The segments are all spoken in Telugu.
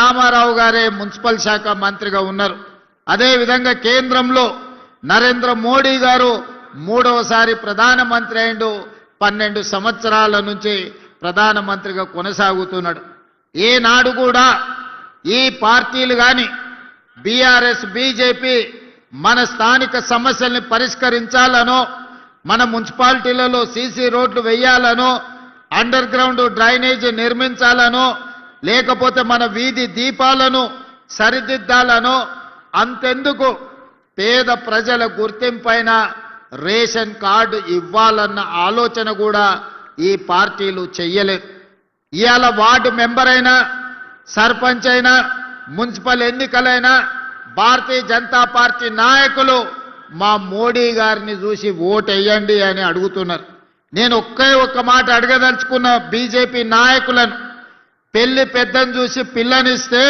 రామారావు గారే మున్సిపల్ శాఖ మంత్రిగా ఉన్నారు. అదేవిధంగా కేంద్రంలో నరేంద్ర మోడీ గారు మూడవసారి ప్రధానమంత్రి అయిండు. 12 సంవత్సరాల నుంచి ప్రధానమంత్రిగా కొనసాగుతున్నాడు. ఏనాడు కూడా ఈ పార్టీలు కానీ బీఆర్ఎస్ బీజేపీ మన స్థానిక సమస్యల్ని పరిష్కరించాలనో, మన మున్సిపాలిటీలలో సీసీ రోడ్లు వేయాలనో, అండర్ గ్రౌండ్ డ్రైనేజీ నిర్మించాలనో, లేకపోతే మన వీధి దీపాలను సరిదిద్దాలనో, అంతెందుకు పేద ప్రజల గుర్తింపైన రేషన్ కార్డు ఇవ్వాలన్న ఆలోచన కూడా ఈ పార్టీలు చెయ్యలేదు. ఇవాళ వార్డు మెంబర్ అయినా, సర్పంచ్ అయినా, మున్సిపల్ ఎన్నికలైనా భారతీయ జనతా పార్టీ నాయకులు మా మోడీ గారిని చూసి ఓటేయండి అని అడుగుతున్నారు. నేను ఒక్క మాట అడగదలుచుకున్న బీజేపీ నాయకులను, పెళ్లి పెద్దను చూసి పిల్లనిస్తే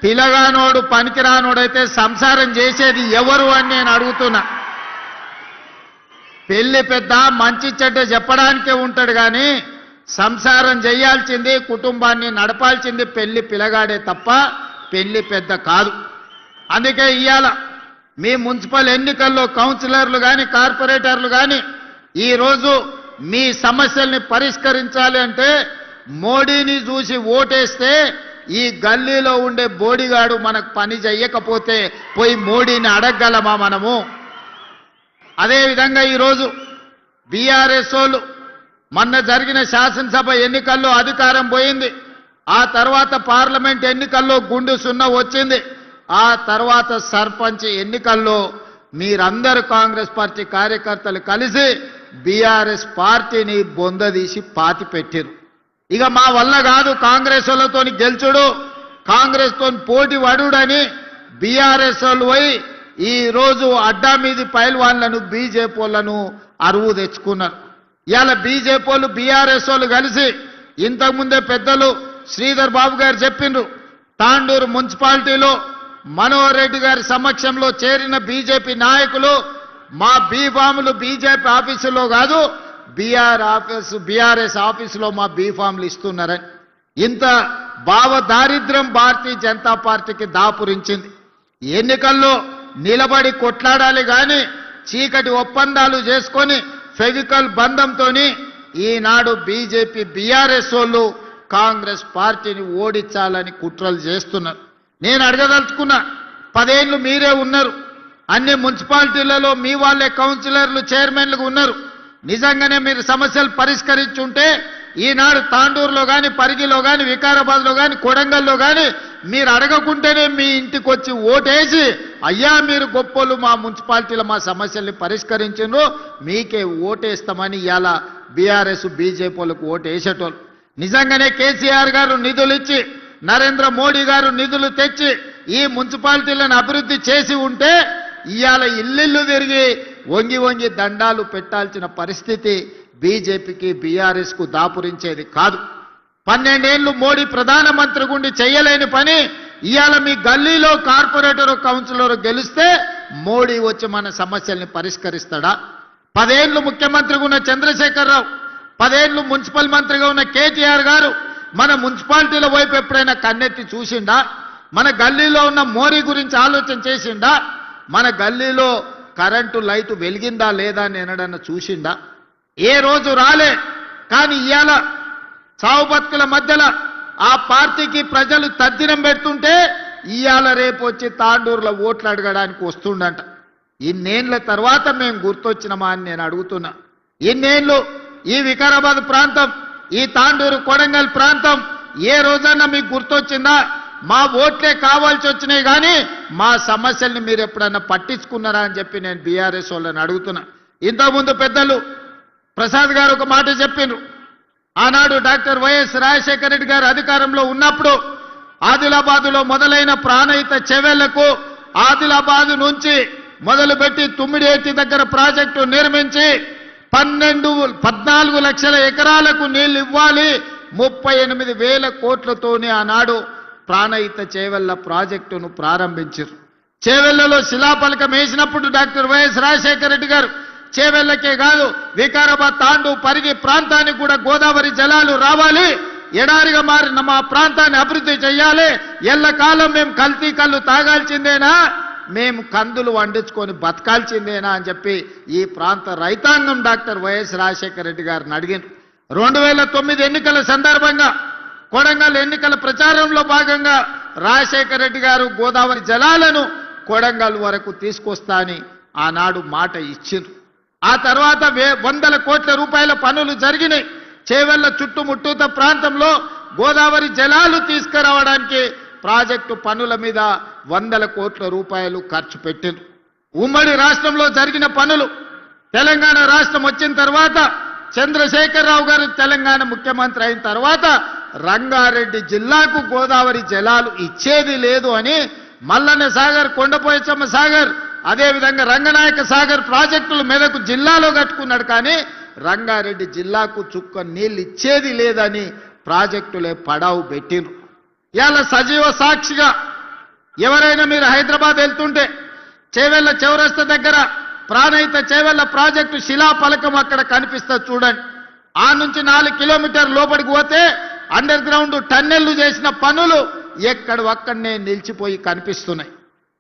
పిల్లగానోడు పనికిరానోడైతే సంసారం చేసేది ఎవరు అని నేను అడుగుతున్నా. పెళ్లి పెద్ద మంచి చెడ్డ చెప్పడానికే ఉంటాడు కానీ సంసారం చేయాల్సింది, కుటుంబాన్ని నడపాల్సింది పెళ్లి పిల్లగాడే తప్ప పెళ్లి పెద్ద కాదు. అందుకే ఇవాళ మీ మున్సిపల్ ఎన్నికల్లో కౌన్సిలర్లు కానీ కార్పొరేటర్లు కానీ ఈరోజు మీ సమస్యల్ని పరిష్కరించాలి అంటే మోడీని చూసి ఓటేస్తే ఈ గల్లీలో ఉండే బోడిగాడు మనకు పని చెయ్యకపోతే పోయి మోడీని అడగగలమా మనము? అదేవిధంగా ఈరోజు బీఆర్ఎస్ వాళ్ళు మొన్న జరిగిన శాసనసభ ఎన్నికల్లో అధికారం పోయింది. ఆ తర్వాత పార్లమెంట్ ఎన్నికల్లో గుండు సున్నా వచ్చింది. ఆ తర్వాత సర్పంచ్ ఎన్నికల్లో మీరందరూ కాంగ్రెస్ పార్టీ కార్యకర్తలు కలిసి బీఆర్ఎస్ పార్టీని బొందదీసి పాతి పెట్టారు. ఇక మా వల్ల కాదు కాంగ్రెస్ వాళ్ళతో గెలుచుడు, కాంగ్రెస్ తో పోటీ పడుడని బీఆర్ఎస్ వాళ్ళు పోయి ఈ రోజు అడ్డా మీది పైల్వాన్లను బీజేపీ వాళ్ళను అరువు తెచ్చుకున్నారు. ఇవాళ బీజేపీ వాళ్ళు బీఆర్ఎస్ వాళ్ళు కలిసి ఇంతకుముందే పెద్దలు శ్రీధర్ బాబు గారు చెప్పిండ్రు, తాండూరు మున్సిపాలిటీలో మనోహర్ రెడ్డి గారి సమక్షంలో చేరిన బీజేపీ నాయకులు మా బీఫాములు బీజేపీ ఆఫీసులో కాదు బీఆర్ఎస్ ఆఫీసులో మా బీఫాములు ఇస్తున్నారని. ఇంత భావ దారిద్ర్యం భారతీయ జనతా పార్టీకి దాపురించింది. ఎన్నికల్లో నిలబడి కొట్లాడాలి కానీ చీకటి ఒప్పందాలు చేసుకొని ఫెవికల్ బంధంతో ఈనాడు బీజేపీ బీఆర్ఎస్ వాళ్ళు కాంగ్రెస్ పార్టీని ఓడించాలని కుట్రలు చేస్తున్నారు. నేను అడగదలుచుకున్నా, 10 ఏళ్ళు మీరే ఉన్నారు, అన్ని మున్సిపాలిటీలలో మీ వాళ్ళే కౌన్సిలర్లు చైర్మన్లుగా ఉన్నారు. నిజంగానే మీరు సమస్యలు పరిష్కరించుంటే ఈనాడు తాండూరులో కానీ, పరిగిలో కానీ, వికారాబాద్లో కానీ, కొడంగల్లో కానీ మీరు అడగకుంటేనే మీ ఇంటికి వచ్చి ఓటేసి అయ్యా మీరు గొప్పలు మా మున్సిపాలిటీలో మా సమస్యల్ని పరిష్కరించిండ్రు మీకే ఓటేస్తామని ఇవాళ బీఆర్ఎస్ బీజేపీ వాళ్ళకు ఓటేసేటోళ్ళు. నిజంగానే కేసీఆర్ గారు నిధులు ఇచ్చి, నరేంద్ర మోడీ గారు నిధులు తెచ్చి ఈ మున్సిపాలిటీలను అభివృద్ధి చేసి ఉంటే ఇవాళ ఇల్లు తిరిగి వంగి దండాలు పెట్టాల్సిన పరిస్థితి బీజేపీకి బీఆర్ఎస్కు దాపురించేది కాదు. 12 ఏళ్ళు మోడీ ప్రధానమంత్రి గుండి చేయలేని పని ఇవాళ మీ గల్లీలో కార్పొరేటర్ కౌన్సిలర్ గెలిస్తే మోడీ వచ్చి మన సమస్యల్ని పరిష్కరిస్తాడా? 10 ఏళ్ళు ముఖ్యమంత్రిగా ఉన్న చంద్రశేఖరరావు, 10 ఏళ్ళు మున్సిపల్ మంత్రిగా ఉన్న కేటీఆర్ గారు మన మున్సిపాలిటీల వైపు ఎప్పుడైనా కన్నెత్తి చూసిండా? మన గల్లీలో ఉన్న మోరీ గురించి ఆలోచన చేసిండా? మన గల్లీలో కరెంటు లైటు వెలిగిందా లేదా అని ఎన్నడన్నా చూసిండా? ఏ రోజు రాలే. కానీ ఇవాళ చావు బతుకుల మధ్యలో ఆ పార్టీకి ప్రజలు తద్దినం పెడుతుంటే ఇవాళ రేపు వచ్చి తాండూరులో ఓట్లు అడగడానికి వస్తుండంట. ఇన్నేళ్ల తర్వాత మేము గుర్తొచ్చినమా అని నేను అడుగుతున్నా. ఇన్నేళ్ళు ఈ వికారాబాద్ ప్రాంతం, ఈ తాండూరు కొడంగల్ ప్రాంతం ఏ రోజన్నా మీకు గుర్తొచ్చిందా? మా ఓట్లే కావాల్సి వచ్చినాయి కానీ మా సమస్యల్ని మీరు ఎప్పుడన్నా పట్టించుకున్నారా అని చెప్పి నేను బీఆర్ఎస్ వాళ్ళని అడుగుతున్నా. ఇంతకుముందు పెద్దలు ప్రసాద్ గారు ఒక మాట చెప్పిండ్రు. ఆనాడు డాక్టర్ వైఎస్ రాజశేఖర రెడ్డి గారు అధికారంలో ఉన్నప్పుడు ఆదిలాబాదులో మొదలైన ప్రాణహిత చెవెళ్లకు ఆదిలాబాదు నుంచి మొదలుపెట్టి తుమ్మిడిఏటి దగ్గర ప్రాజెక్టు నిర్మించి 14 లక్షల ఎకరాలకు నీళ్లు ఇవ్వాలి, 38,000 కోట్లతోనే ఆనాడు ప్రాణహిత చేవెళ్ల ప్రాజెక్టును ప్రారంభించారు. చేవెళ్లలో శిలాఫలకం వేసినప్పుడు డాక్టర్ వైఎస్ రాజశేఖర రెడ్డి గారు చేవెళ్లకే కాదు వికారాబాద్ తాండూ పరిగి ప్రాంతానికి కూడా గోదావరి జలాలు రావాలి, ఎడారిగా మారిన మా ప్రాంతాన్ని అభివృద్ధి చేయాలి, ఎల్లకాలం మేము కల్తీ కళ్ళు తాగాల్సిందేనా, మేము కందులు వండించుకొని బతకాల్సిందేనా అని చెప్పి ఈ ప్రాంత రైతాంగం డాక్టర్ వైఎస్ రాజశేఖర రెడ్డి గారిని అడిగింది. 2009 ఎన్నికల సందర్భంగా కొడంగల్ ఎన్నికల ప్రచారంలో భాగంగా రాజశేఖర రెడ్డి గారు గోదావరి జలాలను కొడంగల్ వరకు తీసుకొస్తా అని ఆనాడు మాట ఇచ్చిండ్రు. ఆ తర్వాత వందల కోట్ల రూపాయల పనులు జరిగినాయి. చేవెళ్ల చుట్టుముట్టూత ప్రాంతంలో గోదావరి జలాలు తీసుకురావడానికి ప్రాజెక్టు పనుల మీద వందల కోట్ల రూపాయలు ఖర్చు పెట్టిండ్రు. ఉమ్మడి రాష్ట్రంలో జరిగిన పనులు, తెలంగాణ రాష్ట్రం వచ్చిన తర్వాత చంద్రశేఖరరావు గారు తెలంగాణ ముఖ్యమంత్రి అయిన తర్వాత రంగారెడ్డి జిల్లాకు గోదావరి జలాలు ఇచ్చేది లేదు అని మల్లన్న సాగర్, కొండపోచమ్మ సాగర్, అదేవిధంగా రంగనాయక సాగర్ ప్రాజెక్టులు మెదకు జిల్లాలో కట్టుకున్నాడు. కానీ రంగారెడ్డి జిల్లాకు చుక్క నీళ్ళు ఇచ్చేది లేదని ప్రాజెక్టులే పడావు పెట్టిండ్రు. ఇలా సజీవ సాక్షిగా ఎవరైనా మీరు హైదరాబాద్ వెళ్తుంటే చేవెళ్ల చౌరస్తా దగ్గర ప్రాణహిత చేవెళ్ల ప్రాజెక్టు శిలాఫలకం అక్కడ కనిపిస్తుంది చూడండి. ఆ నుంచి 4 కిలోమీటర్ల లోపలికి పోతే అండర్ గ్రౌండ్ టన్నెళ్లు చేసిన పనులు ఎక్కడొక్కడనే నిలిచిపోయి కనిపిస్తున్నాయి.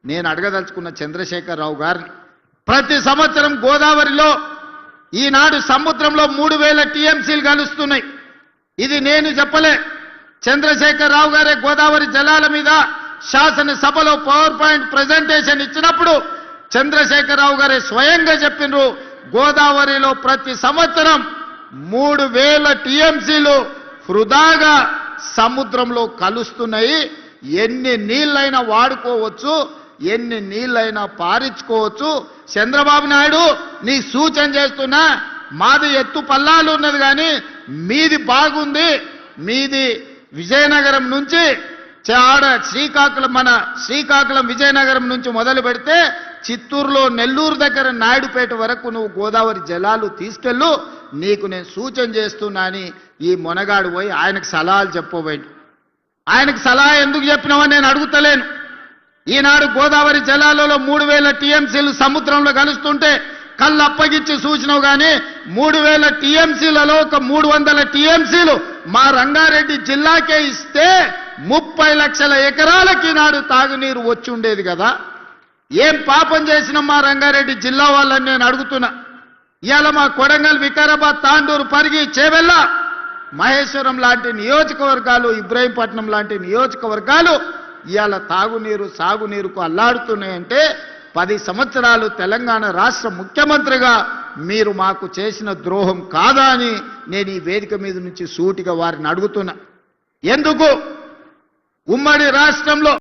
నేను అడగదలుచుకున్న చంద్రశేఖరరావు గారిని, ప్రతి సంవత్సరం గోదావరిలో ఈనాడు సముద్రంలో 3000 టీఎంసీలు కలుస్తున్నాయి. ఇది నేను చెప్పలే, చంద్రశేఖరరావు గారే గోదావరి జలాల మీద శాసనసభలో పవర్ పాయింట్ ప్రెజెంటేషన్ ఇచ్చినప్పుడు చంద్రశేఖరరావు గారే స్వయంగా చెప్పినారు, గోదావరిలో ప్రతి సంవత్సరం 3000 టీఎంసీలు వృధాగా సముద్రంలో కలుస్తున్నాయి. ఎన్ని నీళ్ళైనా వాడుకోవచ్చు, ఎన్ని నీళ్ళైనా పారించుకోవచ్చు. చంద్రబాబు నాయుడు నీ సూచన చేస్తున్నా, మాది ఎత్తు పల్లాలు ఉన్నది కానీ మీది బాగుంది, మీది విజయనగరం నుంచి శ్రీకాకుళం, మన శ్రీకాకుళం విజయనగరం నుంచి మొదలు పెడితే చిత్తూరులో నెల్లూరు దగ్గర నాయుడుపేట వరకు నువ్వు గోదావరి జలాలు తీసుకెళ్ళు, నీకు నేను సూచన చేస్తున్నా అని ఈ మొనగాడు పోయి ఆయనకు సలహాలు చెప్పబోయాడు. ఆయనకు సలహా ఎందుకు చెప్పినావని నేను అడుగుతలేను. ఈనాడు గోదావరి జలాలలో 3000 టీఎంసీలు సముద్రంలో కలుస్తుంటే కళ్ళు అప్పగించి సూచనవు కానీ 3000 టీఎంసీలలో ఒక 300 టీఎంసీలు మా రంగారెడ్డి జిల్లాకే ఇస్తే 30 లక్షల ఎకరాలకి నాడు తాగునీరు వచ్చి ఉండేది కదా. ఏం పాపం చేసిన మా రంగారెడ్డి జిల్లా వాళ్ళని నేను అడుగుతున్నా. ఇవాళ మా కొడంగల్, వికారాబాద్, తాండూరు, పరిగి, చేవెళ్ల, మహేశ్వరం లాంటి నియోజకవర్గాలు, ఇబ్రాహీంపట్నం లాంటి నియోజకవర్గాలు ఇవాళ తాగునీరు, సాగునీరుకు అల్లాడుతున్నాయంటే 10 సంవత్సరాలు తెలంగాణ రాష్ట్ర ముఖ్యమంత్రిగా మీరు మాకు చేసిన ద్రోహం కాదా అని నేను ఈ వేదిక మీద నుంచి సూటిగా వారిని అడుగుతున్నా. ఎందుకు ఉమ్మడి రాష్ట్రంలో